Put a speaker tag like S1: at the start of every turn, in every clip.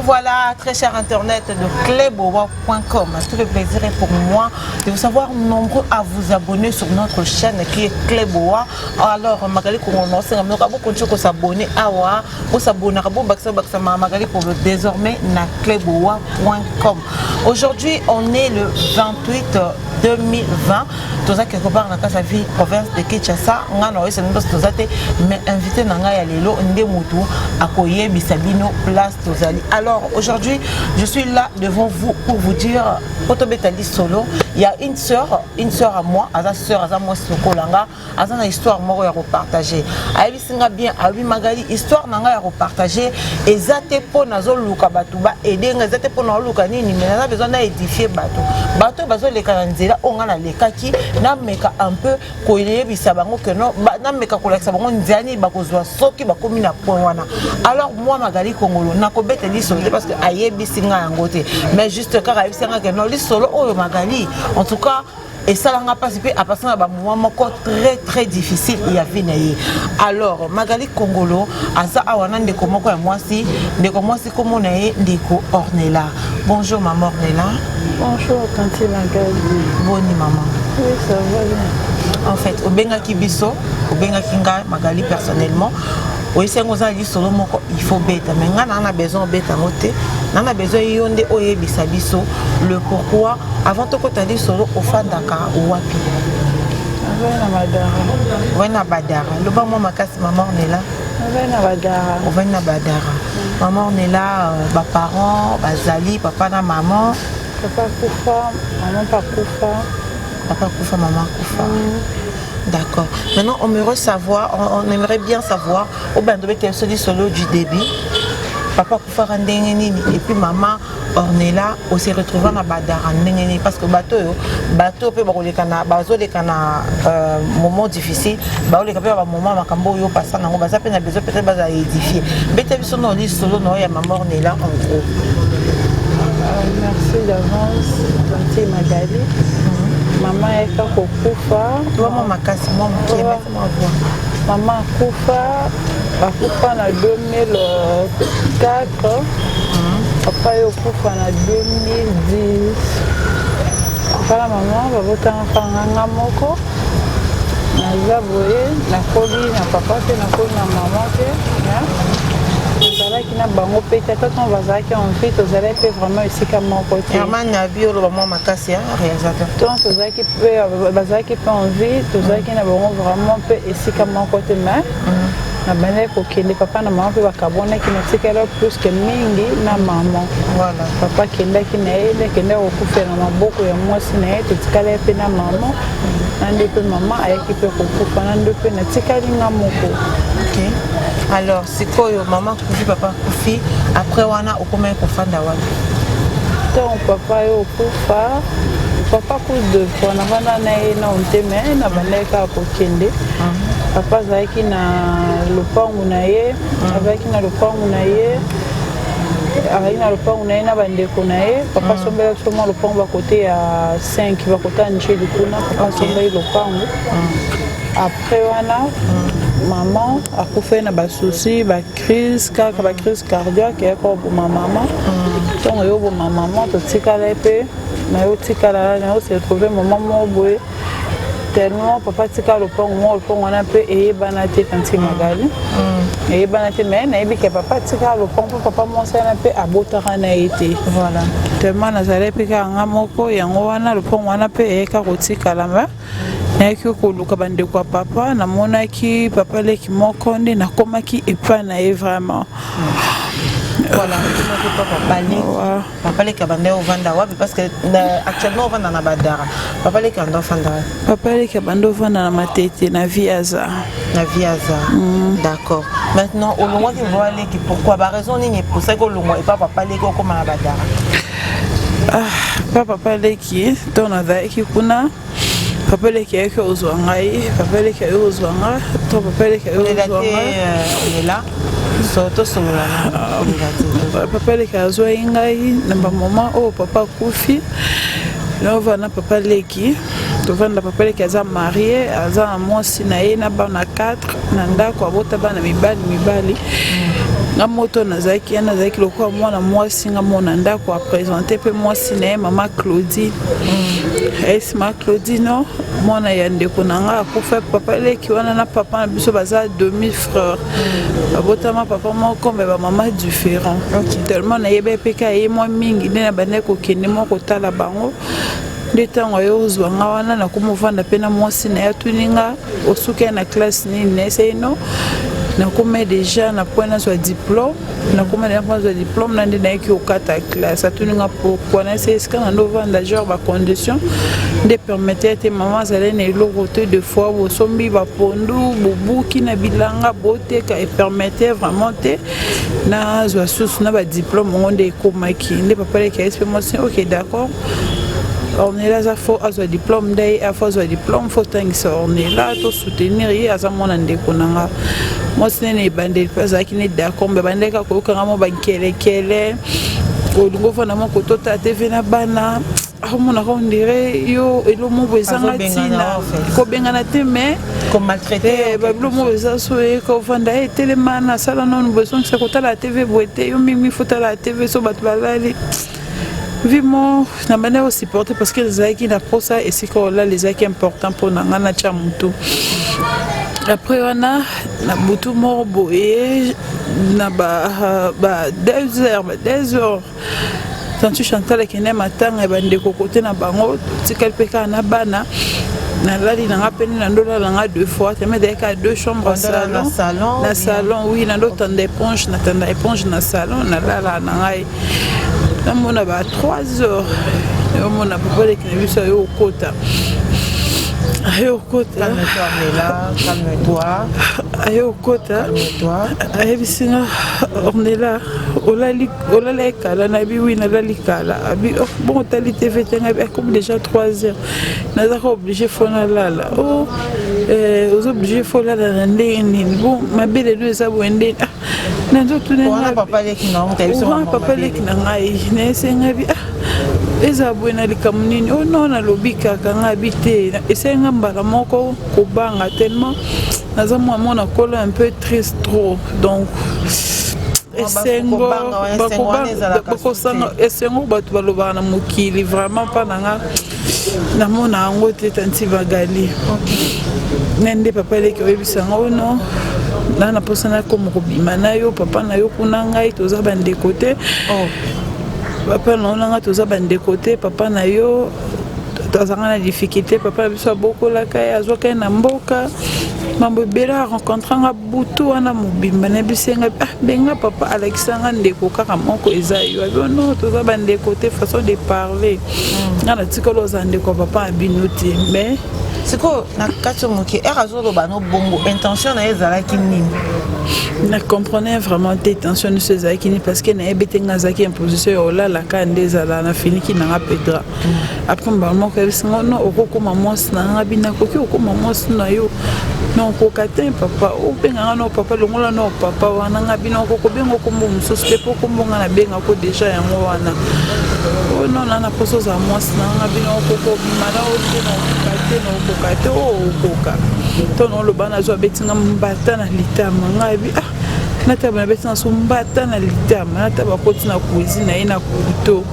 S1: voilà, très cher internet de cléboa.com. Tout le plaisir est pour moi de vous savoir nombreux à vous abonner sur notre chaîne qui est Cléboa. Alors, Magali Kourono, c'est un peu de s'abonner à vous s'abonner à Magali pour désormais na cléboa.com. Aujourd'hui, on est le 28 2020. Tout ça quelque part dans la ville province de Kinshasa. On a mais invité Nanga Yalelo Ndemutu à Koye Bisabino place Tozali. Alors aujourd'hui, je suis là devant vous pour vous dire Potobetali Solo. Il y a une sœur à moi, à sa sœur, à sa moi Sokolanga, à sa histoire moi à repartager. Aïbi Singa bien, Aïbi Magali, histoire Nanga à repartager. Et zate po nazo luka batu ba aider, zate po na luka nini, mais on a besoin d'édifier bateau. Bateau bazo le kanzela, on a le kaki, na meka un peu koye bisabango que non, na meka kolaksa bango nzani bakozwa soki bakomi na point wana. Alors moi Magali Kongolo nakobeteli solo parce que ayebi singa yangote. Mais juste car ayebi singa que non li solo o Magali. En tout cas, et ça l'a participé à passer un moment très difficile il y a venu. Alors Magali Kongolo asa awana ndeko moko ya mwasi comme on est ndeko Ornella. Bonjour maman Ornella.
S2: Bonjour tanti Magali.
S1: Boni maman.
S2: Oui, ça va bien.
S1: En fait, au benga kibiso, au benga kinga Magali personnellement. Oui, c'est un solo moko il faut bêta mais on a besoin bêta moté on a besoin yonde oye bisabiso le pourquoi avant de côté solo au fandaka ou wapi
S2: na
S1: badara le ba moi makasi maman on est là
S2: na badara
S1: maman on est là ba parents bazali papa na maman
S2: papa kufa maman
S1: papa kufa maman kufa. D'accord. Maintenant, on aimerait bien savoir au bandobé solo du début. Papa Koufa Ndengeni et puis maman Ornella on s'est retrouvés dans Badara Ndengeni parce que bateau peut moment difficile moment makambo yo passant nango baza pe na besoin peut-être baza édifier. Bete biso no li solo no ya maman Ornella en gros.
S2: Merci d'avance tanti Magali. Maman est Kufa.
S1: Maman makasi moi qui est
S2: maman Kufa en 2004. Papa est Kufa en 2010. Papa maman va voter en moko. Na boye na koli na papa te na koli na maman te. Qui n'a pas peut-être on va dire qu'on fait aux élèves vraiment ici comme mon côté.
S1: Herman Nabi ou le maman Makassia réalisateur.
S2: Donc tous ceux qui peut baser qui peut envie, tous ceux qui n'a vraiment peut ici comme mon côté mais na bane ko kende papa na maman peut bakabona qui n'a tikela plus que mingi na maman. Voilà. Papa kende qui n'a kende au kufa na maboko ya mwasi na yetu tikala pe na maman. Nande pe maman ayaki pe ko kufa nande pe na tikali nga moko.
S1: OK. Alors, c'est quoi maman Koufi, papa Koufi, après wana au combien qu'on fait d'awan?
S2: Donc papa est au Koufa, papa coup de fois na wana na ina onteme na bandeka ko kende. Papa zaki na lopangu na ye, avec na lopangu na ye. Avec na lopangu na ye na bandeko na ye, papa sombela soma lopangu ba côté à 5 ba côté nje likuna, papa sombela lopangu. Après wana maman a fait na souci ba crise cardiaque pour ma maman donc yo pour ma maman to tikala pe na yo tikala na yo se trouver maman mo boy tellement papa tikala le pont on a peu et banate tanti Magali et banate mais na bi que papa tikala le pont papa mo ça na peu abotara na été voilà tellement na zale pe ka ngamoko yango wana le pont wana pe e ka kotikala ma naki koluka bande kwa papa na monaki papa leki mokonde na komaki epa na e vraiment
S1: voilà papa leki bande au vanda wapi parce que actuellement on vanda na badara papa leki ando vanda
S2: papa leki bande au vanda na matete na viaza
S1: d'accord maintenant au long qui voit leki pourquoi ba raison ni pour ça que longo et pas papa leki comme na badara
S2: papa leki ton avec kuna papa leki yake uzwangai papa leki yake uzwanga to papa leki yake uzwanga
S1: on est là soto solana
S2: papa leki azwa ngai na maman oh papa kufi là on va na papa leki tovanda papa leki aza marié aza na mwasi na ye na bana 4 na ndako abota bana mibali nga moto nazalaki lokola mwana mwasi nga mona ndako apresente mpe mwasi na ye mama Claudine esi mama Claudine mwana ya ndeko na nga akufa papa leki wana na papa na biso baza demi frère babotama papa moko me bamama différent tellement nayeba epeka ye mwa mingi nde na bande kokende mwa kotala bango nde ntango ayo ozwa nga wana nakomovanda mpe na mwasi na ye atuni nga osuki na classe nini nayeseino nakoma déjà na point nazwa diplôme na nde nayeki okata classe atuni nga pourquoi nayese esika na ndovanda genre bacondition nde permette ete mama azali na eloko te de fois bosombi bapondu bobuki na bilanga boteka epermette vraiment te nazwa susu na badiplôme ongo nde ekomaki nde papa leki ayesi mpe mwasi ok d'accord Ornella aza fo azwa diplôme nde afo azwa diplôme fo tangisa Ornella to soutenir ye aza mwana ndeko na nga mwasi nene ebandeli mpe azalaki ne d'accord mbe bandeka koyokanga mo bankelekele olingo ofanda moko tota tv na bana amonaka ondire yo elomo bo ezanga ntina kobengana te me babilomo bo eza so eka ofanda etelema na sala nanu bo esongisa kotala tv boye te yo mingi fotala tv so bato balali vimo na bande osupporte parce que ezalaki na posa esika olala ezalaki important mpo na nga na tia motu après wana na butu moko boye na ba 2 heures tantu Chantal akende matanga ebandeko kote na bango tikali mpe kaka na bana nalali nanga pene na ndolala nga 2 fois teme dayeka 2 chambres na salon oui na ndotanda éponge natanda éponge na salon nalala na ngai namona ba 3 heures omona papa leki na biso ayo okota ayo okota ayebisinga Ornella olala ekala na bi wi nalali kala abi bon otali tv tenga abi comme déjà 3 heures nazaka obligé fo nalala ozo obligé fo lala na ndenge nini bon mabele do eza boye ndeni nanzotunenga papa leki na ngai nayesenga bi eza boye na likambo nini o non nalobi kaka nga bi te esenga mbala moko kobanga tellement naza mwana kolo un peu triste trop donc esengo bato balobaka na mokili vraiment mpa nanga namona yango te tanti bagali nende papa leki oyebisanga ono nana mposa nakoma kobima na yo papa na yo kuna ngai toza bandeko te papa na onanga toza bandeko te papa na yo tozanga na difficulté papa na biso abokolaka ye azwaka ye na mboka mambo ebele arencontranga butu wana mobimba na bisenga benga papa alakisanga ndeko kaka moko eza yo abi no toza bandeko te façon de parler nga na tikolo oza ndeko papa abino te mais
S1: siko na kati moke azoloba no bongo intention na ye ezalaki nini
S2: na comprenais vraiment te intention nyonso ezalaki nini parce que nayebi te nga azalaki imposition ya olalaka nde ezala na finiki nanga pedra après mbala moko yebisinga no okokoma mwasi na nga bi nakoki okoma mwasi na yo non okoka te papa obenganga no papa longola no papa wana nga bino okokobenga okombo mosusu mpe mpo kombonga nabengako déjà yango wana non nana poso za mwasi na nga bino okokobima na ote na okoka te na okoka te okoka to na oloba nazwa betinga mbata na litama nga bi nataba na betinga so mbata na litama nataba koti na cuisine na ye na couteau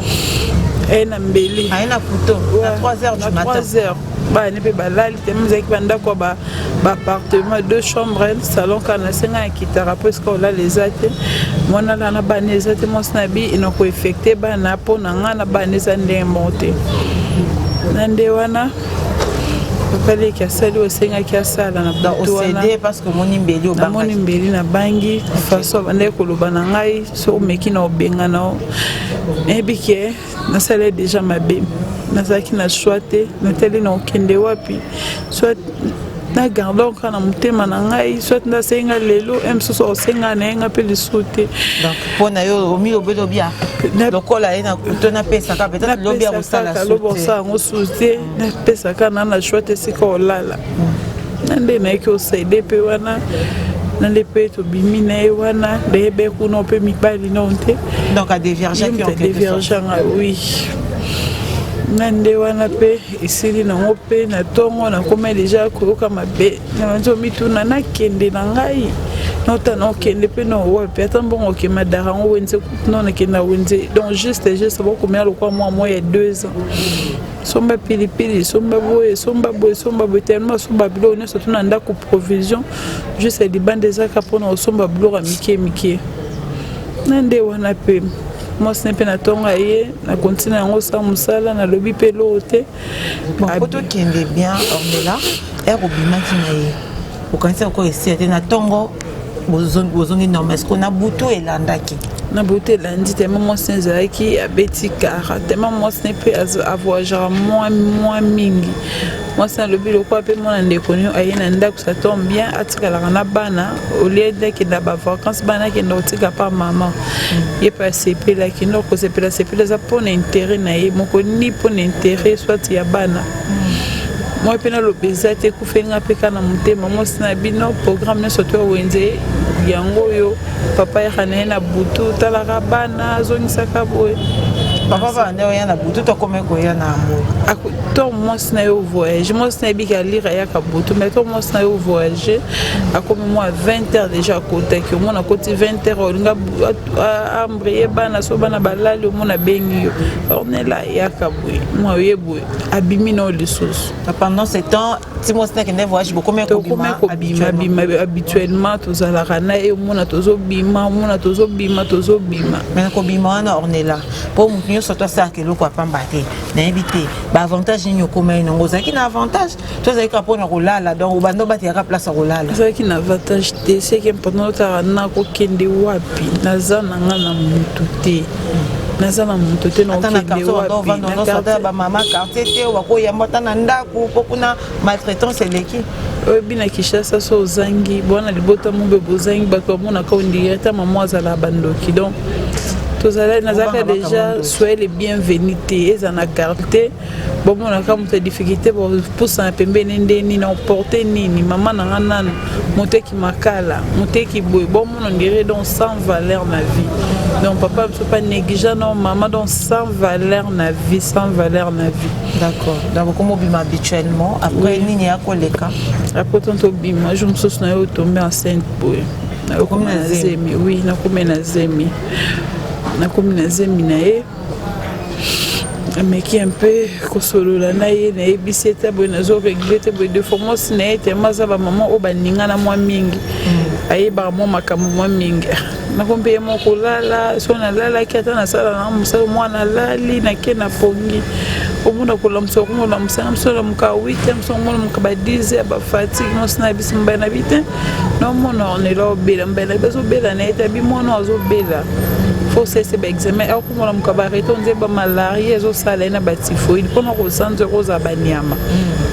S2: na mbeli
S1: na couteau na 3 heures du matin
S2: 3 heures bani mpe balali te meme ezalaki bandako ya baappartement 2 chambres salon kana nasenga ya kitaka mpo esika olala eza te mwana ala na bana eza te mwasi na bi inakoefekte bana mpo na nga na bana eza ndenge moko te na nde wana papa leki asali osengaki asala na butu wana namoni mbeli na bangi faso abandaki koloba na ngai so omeki na obenga nao nayebi ke nasali déjà mabe nazalaki na choix te natali na okende wapi soit na garde oka na motema na ngai soit nasenga lelo mosusu osenga na yenga mpe lisusu te
S1: mpo na yo omi obelobi lokola ye na kuto napesaka peut-être lobi ya kosala
S2: yango susu te napesaka na choix te esika olala na nde nayeki osaide mpe wana nande mpe tobimi na ye wana ndeyebe kuna mpe mibali non te
S1: donc adéviergeaki
S2: oui nande wana pe esili nango pe na tongo nakoma deja koyoka mabe nabanzo mituna nakende na ngai nota nakende pe nowa pe ata mbongo okema darango wenze kutuno nakenda wenze donc juste bokomela lokwa moi ya 2 ans somba pilipili somba boye tellement somba bilo nyonso tuna ndako provision juste libande ezaka mpona osomba biloko ya mike nande wana pe moi ce n'est pas na tonga ye na continue yango sa musala na lobi pe lote
S1: bon poto kende bien Ornella obimaki na ye okanisa ko esi te na tongo bozongi normal est-ce qu'on a butu elandaki
S2: na butu elandi tellement moi ce ezalaki abeti kara tellement moi ce n'est pas avoyagera moins mingi moi ça lobi lokwa pe mona ndeko nyo aye na ndako ça tombe bien atikalaka na bana au lieu de ba vacances bana kenda otika pa maman ye pa sepela kenda ko sepela za pona intérêt na ye moko ni pona intérêt soit ya bana moi pena lobeza te kufenga peka na mutema moi sina bino programme surtout wenze yango yo papa ya na butu talaka bana zongisaka boye
S1: papa va ande ya na butu to comme ko ya na amour
S2: to moi sina yo voyage moi sina bika lire ya ka butu mais to moi sina yo voyage a comme moi 20 heures déjà côté que moi na côté 20 heures olinga ambrier bana so bana balali mo na bengi yo Ornella ya ka boye moi yebo abimi no les sources
S1: pendant ce temps si moi sina kende voyage beaucoup mais ko
S2: bima habituellement tous à la rana et mona tozo bima mais
S1: ko bima na Ornella pour nous surtout ça que le quoi pas mbaté na éviter ba avantage ni okoma inongo zaki na avantage to zaki ka pona rolala donc bando bati ya place rolala
S2: zaki na avantage te c'est que pendant ta na ko kende wapi nazana ngana mutu te nazana mutu te no kende wapi
S1: na quartier ba mama quartier te wako ya mota na ndako pokuna maltraitance eleki
S2: bina Kinshasa so zangi bona libota mumbe bozangi bato mona ka ondira ta maman azala bandoki donc nazaka déjà soyez les bienvenus eza na carte bon mona ka muta difficulté pour ça pembeni ndeni na porter nini maman na nana moteki makala moteki boy bon mona ndirait donc sans valeur na vie donc papa ne peut pas négliger non maman donc sans valeur na vie
S1: d'accord donc comment bima habituellement après nini ya koleka
S2: après tonto bima je me soucie na yo tomber enceinte boy na comme na zemi oui na comme na zemi na commune na ye mais qui un peu kosolola na ye na ebiseta boy na zo regrette boy de fois na ye te maza ba maman o baninga na mwa mingi aye ba mo makambo mwa mingi na kompe mo kolala so na lala ki ata na sala na musala mwana lali na ke na pongi omuna kolamso komola musala msola muka 8 msola muka ba 10 ba fatigue mo sna bisimba na bitin no mona on est là bela mbela bezo bela na eta bi mona azo bela faut cesser l'examen et comme on a arrêté on dit ba malaria zo sala na batifoid pendant ko sanzo rosa banyama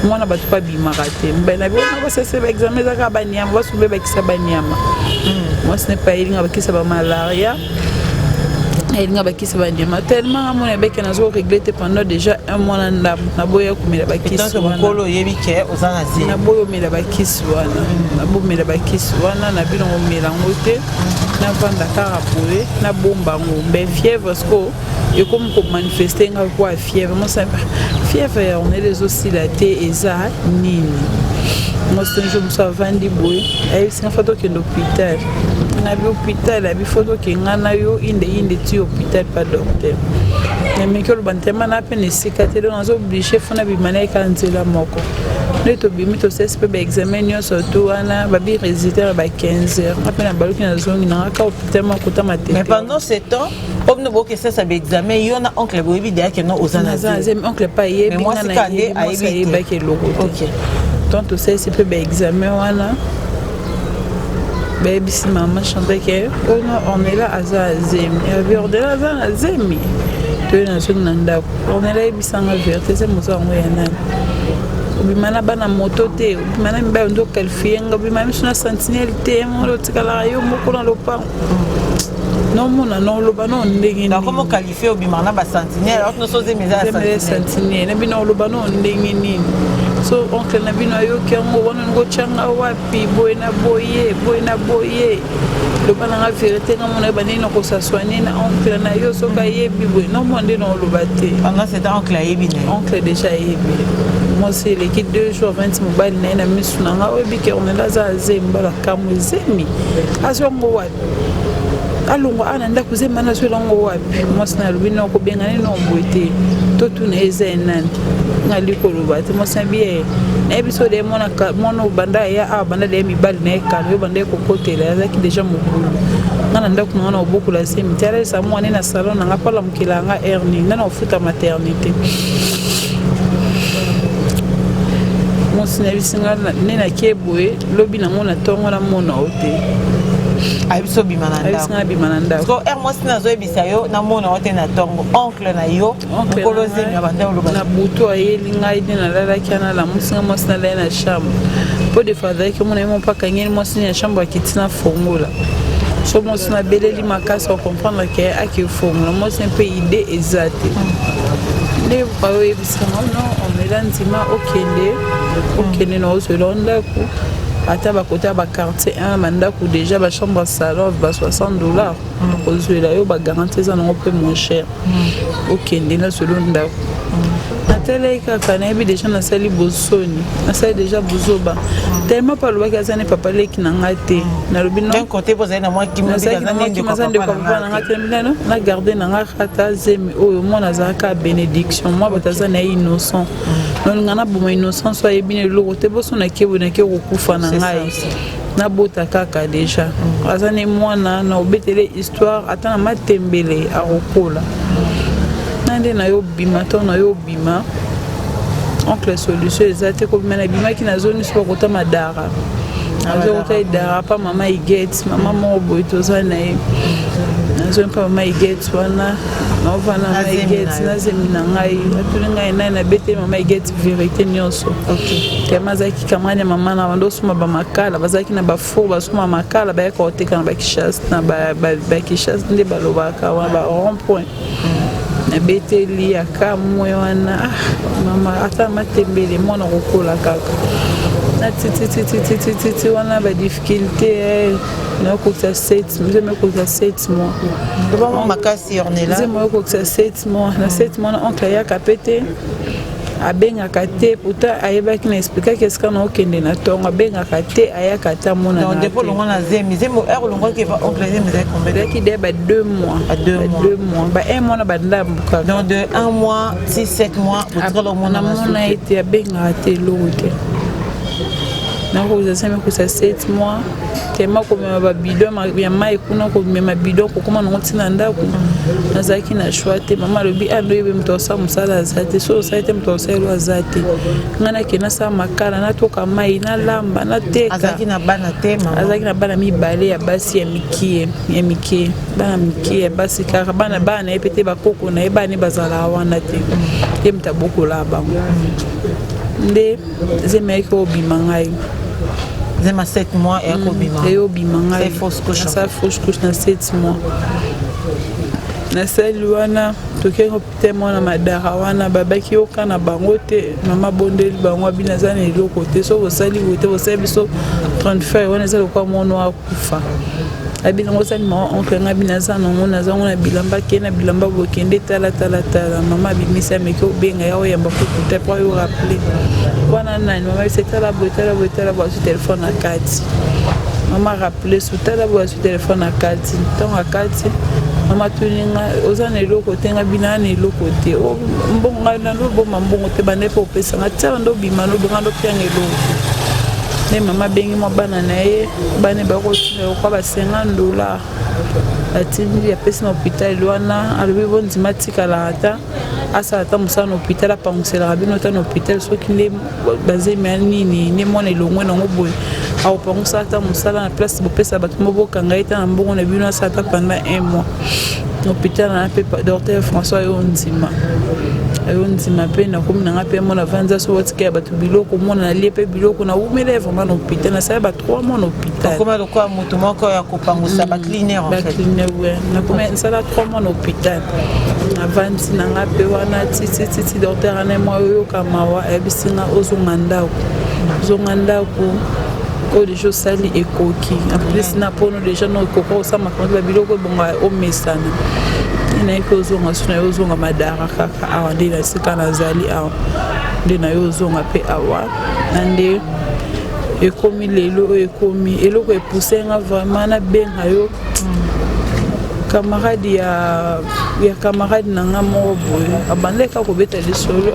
S2: moi na batu pas bimarate mbena bi on va cesser l'examen za ka banyama va soulever ba kisa banyama moi ce n'est pas il nga ba kisa ba malaria il nga ba kisa banyama tellement mon ebe que nazo régler pendant déjà un mois na boya kumela ba kisa
S1: donc mokolo yebi ke ozana zi
S2: na boyo mela ba kisa wana na bo mela ba kisa wana na bino mela ngote na vanda karapoe na bomba ngombe fièvre sko et comme manifester nga quoi fièvre moi ça fièvre on est les oscillatés eza nini moi c'est je me suis vendu boy et c'est une photo que l'hôpital na bi hôpital la bi photo que ngana yo inde ti hôpital pas docteur mais que le bantema na peine sikate dans obligé fona bi maneka nzela moko neto bimi to CSP ba examen yo surtout ana ba bi résister ba 15 heures après na baluki na zongi na ka hôpital moko ta matin
S1: mais pendant ce temps comme nous que ça ba examen yo na oncle boyebi dia que non ozana
S2: zemi oncle pas yebi
S1: mais moi c'est kande ayebi
S2: ba ke logo
S1: OK
S2: donc to CSP ba examen wana baby si maman chantait que on est là à Zemi et Ornella à Zemi tu es dans une nanda Ornella est bisanga verte c'est moi ça on est là obimana bana moto te obimana mba ndo qualifier ngobimana suna sentinelle te mo lo tikala yo moko na lopa non mona non loba non ndenge
S1: donc comment qualifier obimana ba sentinelle alors que nous sommes des
S2: sentinelle na bino loba non ndenge nini so oncle na bino ayoki yango wana ngotyanga wapi boye na boye loba nanga vérité nga mona banini nakosaswa nini na oncle na yo soki ayebi boye nomoi nde na oloba te
S1: pendant ce temps oncle ayebi na
S2: oncle déjà ayebi mwasi eleki 2 jours 20 mobali na ye na misu na nga oyebi ke onela aza azemi mbala kamwe ezemi azwi yango wapi alongo ana ndako zemba na swela ngo wapi mwasi na lobi na kobenga ne no mbote to tuna eza enani ngali koloba te mwasi bien na biso de mona banda ya banda de mibali na ekalo banda ko kotela yazaki déjà mokulu ngana ndako ngana oboku la semi tere sa mwana na salon nga pala mukila nga erni na ofuta maternité mwasi na bisinga ne na keboe lobi na mona tongo na mona ote
S1: abiso bimananda parce que moi sina zo ebisa yo na mona wote na tongo oncle na yo koloze na banda oloba
S2: na buto ayeli ngai na lala kana la musinga moi sina la na chambre po de father que mona mo paka ngeni moi sina chambre kitina formula so moi sina beleli makasa comprendre que aki formula moi c'est un peu idée exacte ne pas ebisa non on me lanzima okende na oselonda ku ata bakota ba quartier 1 mandako déjà ba chambre salon ba $60 kozwela yo ba garantie za nango pe moins cher okende na selon ndako natele kaka na yebi déjà na sali bosoni na sali déjà bozoba tellement pas le bagage ne papa leki na ngate na lobi non
S1: d'un côté vous avez na moi qui me dit
S2: que papa na ngate milano na garder na ngata zemi oyo mona zaka bénédiction moi bataza na innocent non ngana boma innocent so yebine loko te boso na ke kokufa na ngai na bota kaka déjà azane mwana na obetele histoire atana matembele a rokola nande na yo bima to na yo bima oncle solution ezate ko bima na bima ki na zone so kota madara azo kota idara pa mama iget mama mo boito zana e nazo pa mama iget wana na vana mama iget na zemina ngai atulinga ina na bete mama iget vérité nyonso OK kama zaki kamanya mama na bando suma ba makala bazaki na bafo basuma makala ba ko teka na ba kishas na ba kishas nde balobaka wa ba rond point na beteli aka moyo wana mama ata matembele mwana kokola kaka na titi wana ba difficulté na kosa 7 mois
S1: devant makasi ornela
S2: zemo kosa 7 mois na 7 mois na oncle ya kapete abengaka te pourtant ayebaki na expliquer qu'est-ce qu'on a okende na tongo abengaka te ayaka ta mona
S1: donc depuis longo na zemi er longo ki va oncle zemi de combien
S2: qui dé ba 2 mois ba 1 mois na ba ndambuka
S1: donc de 1 mois 6 7 mois votre longo na
S2: mona été abengaka te lote na ko za sema ko sa 7 mois tema ko mema ba bidon ya mai kuna ko mema bidon ko koma ngoti na ndako nazaki na shwate mama lobi ando yebe mtosa musala zate so saite mtosa elo zate ngana kena sa makala na toka mai na lamba na teka
S1: azaki na bana te mama
S2: azaki na bana mibale ya basi ya mikie bana mikie ya basi kaka bana epete bakoko na ebani bazala wana te ye mtaboko la bango nde zemeki obima ngai
S1: zema 7 mois et akobima
S2: et obima ngai
S1: c'est fausse couche
S2: ça fausse couche na 7 mois na sali wana tokengo pite mwana madara wana babaki yoka na bango te mama bondeli bango abina za na eloko te so bosali bote bosali biso 30 wana eza lokwa mono akufa abina ngosali ma oncle nga bina za nango nazango na bilamba ke na bilamba bokende tala mama bimisa meke obenga ya oyamba kukuta po yo rappeler wana nani mama bise tala bo su téléphone na kati mama rappeler su tala bo su téléphone na kati tonga kati mama tuninga ozana eloko tenga bina na eloko te o mbonga na lobo mbongo te bane po pesa ngata ndo bima no bangando pianga eloko ne mama bengi mo bana na ye bane ba ko kwa ba $50 atindi ya pesa na hôpital wana alobi bondi matika la ata asa ata musana hôpital apangusela bino ta na hôpital soki ne bazemi nini ne mona elongwe na ngoboy au pangusa ata musala na place bo pesa bato mo bokanga ita na mbongo na bino asa ata pendant 1 mois hôpital na pe docteur François Yondima ayo ndima pe na komi na ngape mona vanza so watika ya batu biloko mona na liepe biloko na umele vraiment na hôpital na ça ba 3 mois na hôpital
S1: comment le quoi moto moko ya kopangusa ba cleaner en fait
S2: ba cleaner ouais na komi ça la 3 mois na hôpital na vanzi na ngape wana titi docteur ana moi yo kamawa ebisinga ozonga ndako ko de choses sali et coquille en plus na pono déjà no koko ça ma quand ba biloko bonga o mesana ina iko zonga suna yo zonga madara kaka awa de la sika na zali awa de na yo zonga pe awa ande ekomi lelo ekomi eloko epoussenga vraiment na benga yo camarade ya camarade nanga mo boye abandeka ko beta lisolo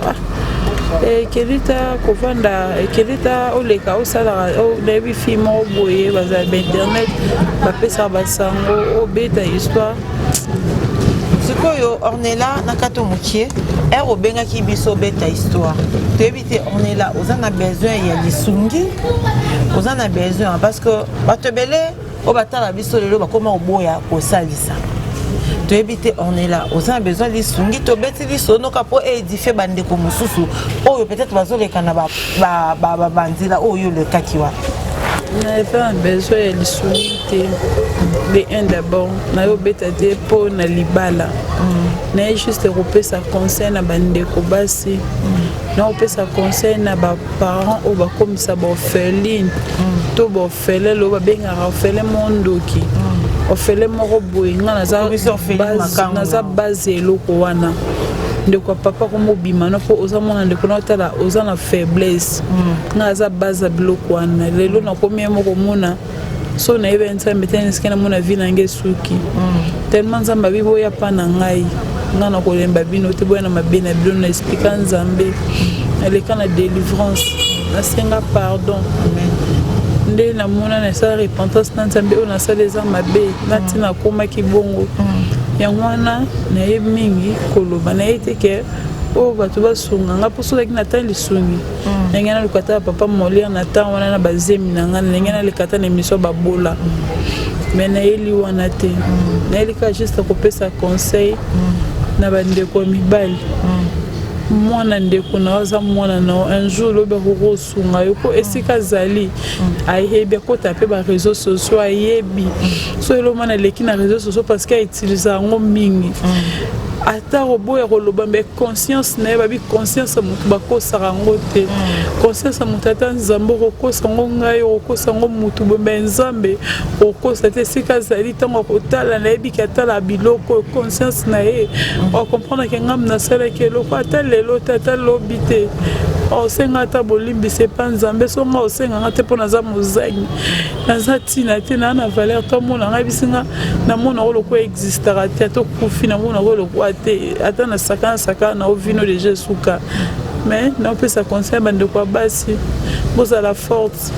S2: kelita kovanda kelita oleka osala o debi film o boye baza internet bapesa basango obeta histoire
S1: sikoyo Ornella nakato mokie obenga ki biso beta histoire tebite Ornella ozana besoin ya lisungi ozana besoin parce que batebele o batala biso lelo bakoma oboya kosalisa to éviter Ornella ozana besoin lisungi to beti lisono kapo édifier bandeko mususu oyo peut-être bazoleka na ba bandila oyo le kakiwa
S2: na pas besoin ya lisungi te de un d'abord na yo beta te po na libala na juste repesa conseil na bandeko basi na repesa conseil na ba parents o ba komisa ba orpheline to ba orphelin lo ba benga orphelin mondoki orphelin moko boye nga naza base eloko wana ndeko papa ko mobima no po ozamona ndeko na otala oza na faiblesse nga naza base biloko wana lelo na komi moko mona so na yebe nzambe tena sikena mona vie na nge suki tellement nzamba bibo ya pa na ngai nga na kolemba bino te boya na mabena bino na expliquer nzambe aleka na délivrance na senga pardon nde na mona na sa repentance na nzambe ona sa les amba be na tina koma ki bongo yango wana na ye mingi koloba na ete ke o bato basunga nga poso laki na tan lisungi ndenge na lukata papa molir na tan wana na bazemi na nga ndenge na likata na émission babola mais na yeli wana te na yelika juste kopesa conseil na bandeko mibali mwana ndeko na waza mwana na un jour lobe ko sunga yoko esika zali ayebi ko taper ba réseaux sociaux ayebi so elo mana leki na réseaux sociaux parce qu'il utilise ngo mingi ata robo ya koloba mais conscience na ba bi conscience mutu bakosaka ngo te conscience mutu ata nzambo kokosa ngo ngai kokosa ngo mutu bombe nzambe kokosa te sika zali tango kotala na yebi katala biloko conscience na ye o comprendre que ngam na sala ke loko ata lelo tata lobite o senga ta bolimbi c'est pas nzambe so nga o senga ngate pona za mozangi na za tina te na na valeur to mona ngai bisinga na mona ko loko existera te to kufi na mona ko loko ata na saka na ovino de Jesuka mais na peut ça conseil bande kwa basi boza la force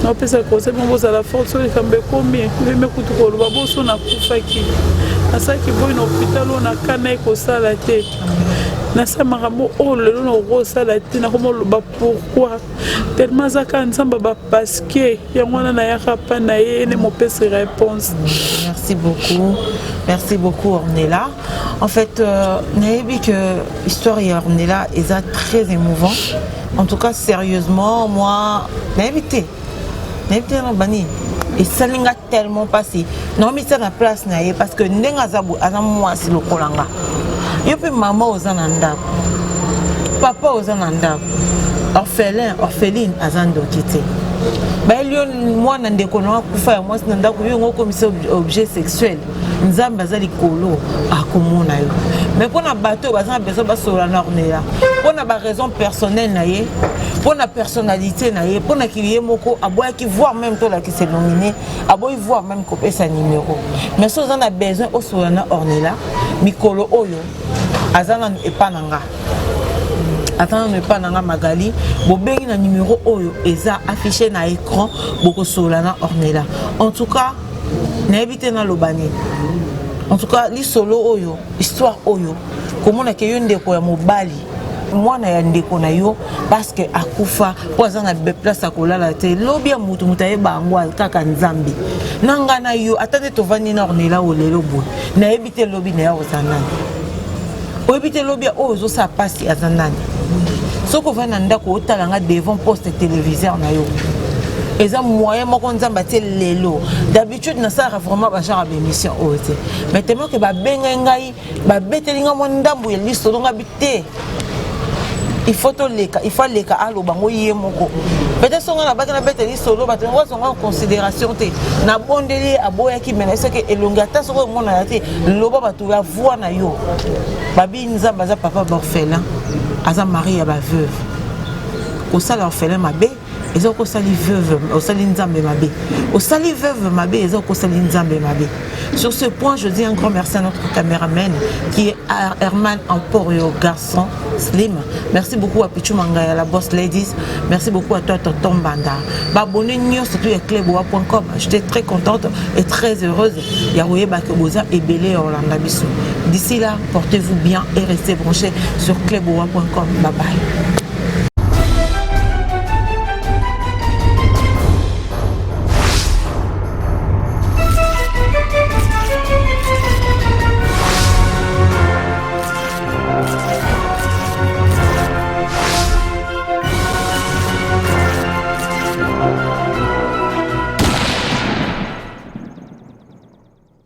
S2: na peut ça conseil boza la force so kambe combien me kutu ko loba boso na kufaki asaki boy na hôpital na kana ko sala te na samaramo o lelo na ko sala te na ko loba pourquoi tellement zaka nzamba ba parce que yangwana na ya pa na ye ne mo pese réponse.
S1: Merci beaucoup Ornella. En fait, Naïbi que l'histoire et Ornella est très émouvant. En tout cas, sérieusement, moi, Naïbi non bani. Et ça n'a tellement passé. Non, mais ça na place naïe parce que n'enga zabu azam moi si le kolanga. Yopi maman aux ananda, papa aux ananda, orpheline azando kité. Bah moi nande kono kufa moi nanda ko yo comme objet sexuel. Nzamba zali kolo akomona yo mais pour na bateau bazana besoin basola na Ornella pour na ba raison personnelle na ye pour na personnalité na ye pour na kilié moko aboya ki voir même toi là qui s'est nominé aboy voir même copier sa numéro mais so on a besoin au sola na Ornella mikolo oyo azana epananga attends ne pas nanga magali bobengi na numéro oyo eza affiché na écran boko sola na Ornella en tout cas na éviter na lobani en tout cas li solo oyo histoire oyo comment na ke yo ndeko ya mobali mwana ya ndeko na yo parce que akufa poza na be place akolala te lobi ya mutu mutaye bangwa kaka nzambe nanga na yo atande tovani na Ornella olelo boy na éviter lobi na ya ozana Oebite lobia ozo sa passe à Zanani. Ce qu'on va n'andako otalanga devant poste téléviseur na yo. Et ça moyen moko nzamba te lelo. D'habitude na ça vraiment ba genre émission ote. Mais tellement que ba benga ngai ba betelinga mo ndambu ya listo donga bité. Il faut les cas à l'obango yemoko. Peut-être que la bataille na beteli solo ba tengo songa en considération te. Na bondeli aboya ki mena c'est que elongata soko mona te loba ba tu va voir na yo. Babi nzamba za papa orphelin. Aza mari ya ba veuve. Ko sala orphelin mabe. Ils ont sali veuve, au sali nzambe mabe. Au sali veuve mabe, ils ont sali nzambe mabe. Sur ce point, je dis un grand merci à notre caméraman qui est Herman Emporio, garçon slim. Merci beaucoup à Pichu Mangaya, la boss ladies. Merci beaucoup à toi, Tonton Banda. Abonnez-vous surtout à cleboa.com. J'étais très contente et très heureuse. Yaouye Bakeboza et Belé Orlando Bissou. D'ici là, portez-vous bien et restez branchés sur cleboa.com. Bye bye.